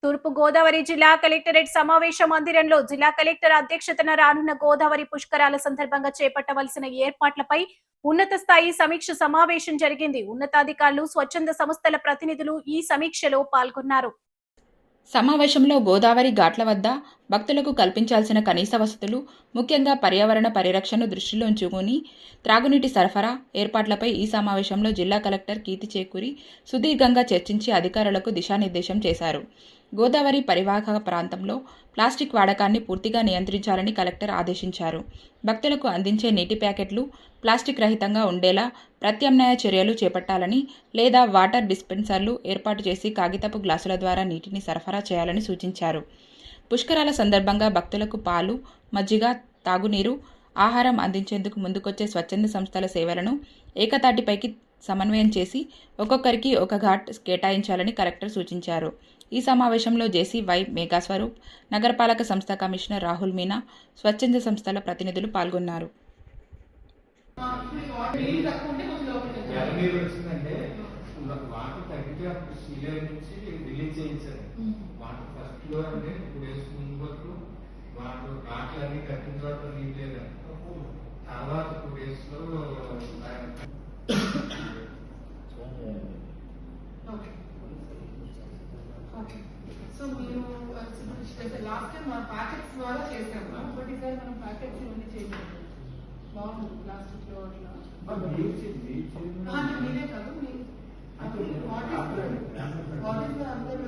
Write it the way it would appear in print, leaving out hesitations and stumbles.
తూర్పు గోదావరి జిల్లా కలెక్టరేట్ సమావేశ మందిరంలో జిల్లా కలెక్టర్ అధ్యక్షతన రానున్న గోదావరి పుష్కరాల సందర్భంగా చేపట్టవలసిన ఏర్పాట్లపై ఉన్నత స్థాయి సమీక్ష సమావేశం జరిగింది. ఉన్నతాధికారులు, స్వచ్ఛంద సంస్థల ప్రతినిధులు ఈ సమీక్షలో పాల్గొన్నారు. సమావేశంలో గోదావరి ఘాట్ల వద్ద భక్తులకు కల్పించాల్సిన కనీస వసతులు, ముఖ్యంగా పర్యావరణ పరిరక్షణను దృష్టిలో ఉంచుకుని త్రాగునీటి సరఫరా ఏర్పాట్లపై ఈ సమావేశంలో జిల్లా కలెక్టర్ కీర్తి చేకూరి సుదీర్ఘంగా చర్చించి అధికారులకు దిశానిర్దేశం చేశారు. గోదావరి పరివాహక ప్రాంతంలో ప్లాస్టిక్ వాడకాన్ని పూర్తిగా నియంత్రించాలని కలెక్టర్ ఆదేశించారు. భక్తులకు అందించే నీటి ప్యాకెట్లు ప్లాస్టిక్ రహితంగా ఉండేలా ప్రత్యామ్నాయ చర్యలు చేపట్టాలని, లేదా వాటర్ డిస్పెన్సర్లు ఏర్పాటు చేసి కాగితపు గ్లాసుల ద్వారా నీటిని సరఫరా చేయాలని సూచించారు. పుష్కరాల సందర్భంగా భక్తులకు పాలు, మజ్జిగ, తాగునీరు, ఆహారం అందించేందుకు ముందుకొచ్చే స్వచ్ఛంద సంస్థల సేవలను ఏకతాటిపైకి సమన్వయం చేసి ఒక్కొక్కరికి ఒక ఘాట్ కేటాయించాలని కలెక్టర్ సూచించారు. ఈ సమావేశంలో జేసీ వై మేఘాస్వరూప్, నగరపాలక సంస్థ కమిషనర్ రాహుల్ మీనా, స్వచ్ఛంద సంస్థల ప్రతినిధులు పాల్గొన్నారు. సో మీరు లాస్ట్ టైం మన ప్యాకెట్స్ ద్వారా చేసాము, బట్ ఈసారి మనం ప్యాకెట్స్ ఇవన్నీ చేయలేదు. బాగుంది ప్లాస్టిక్ లో అట్లా మీరే కాదు. వాట్ ఈస్ ద అందరూ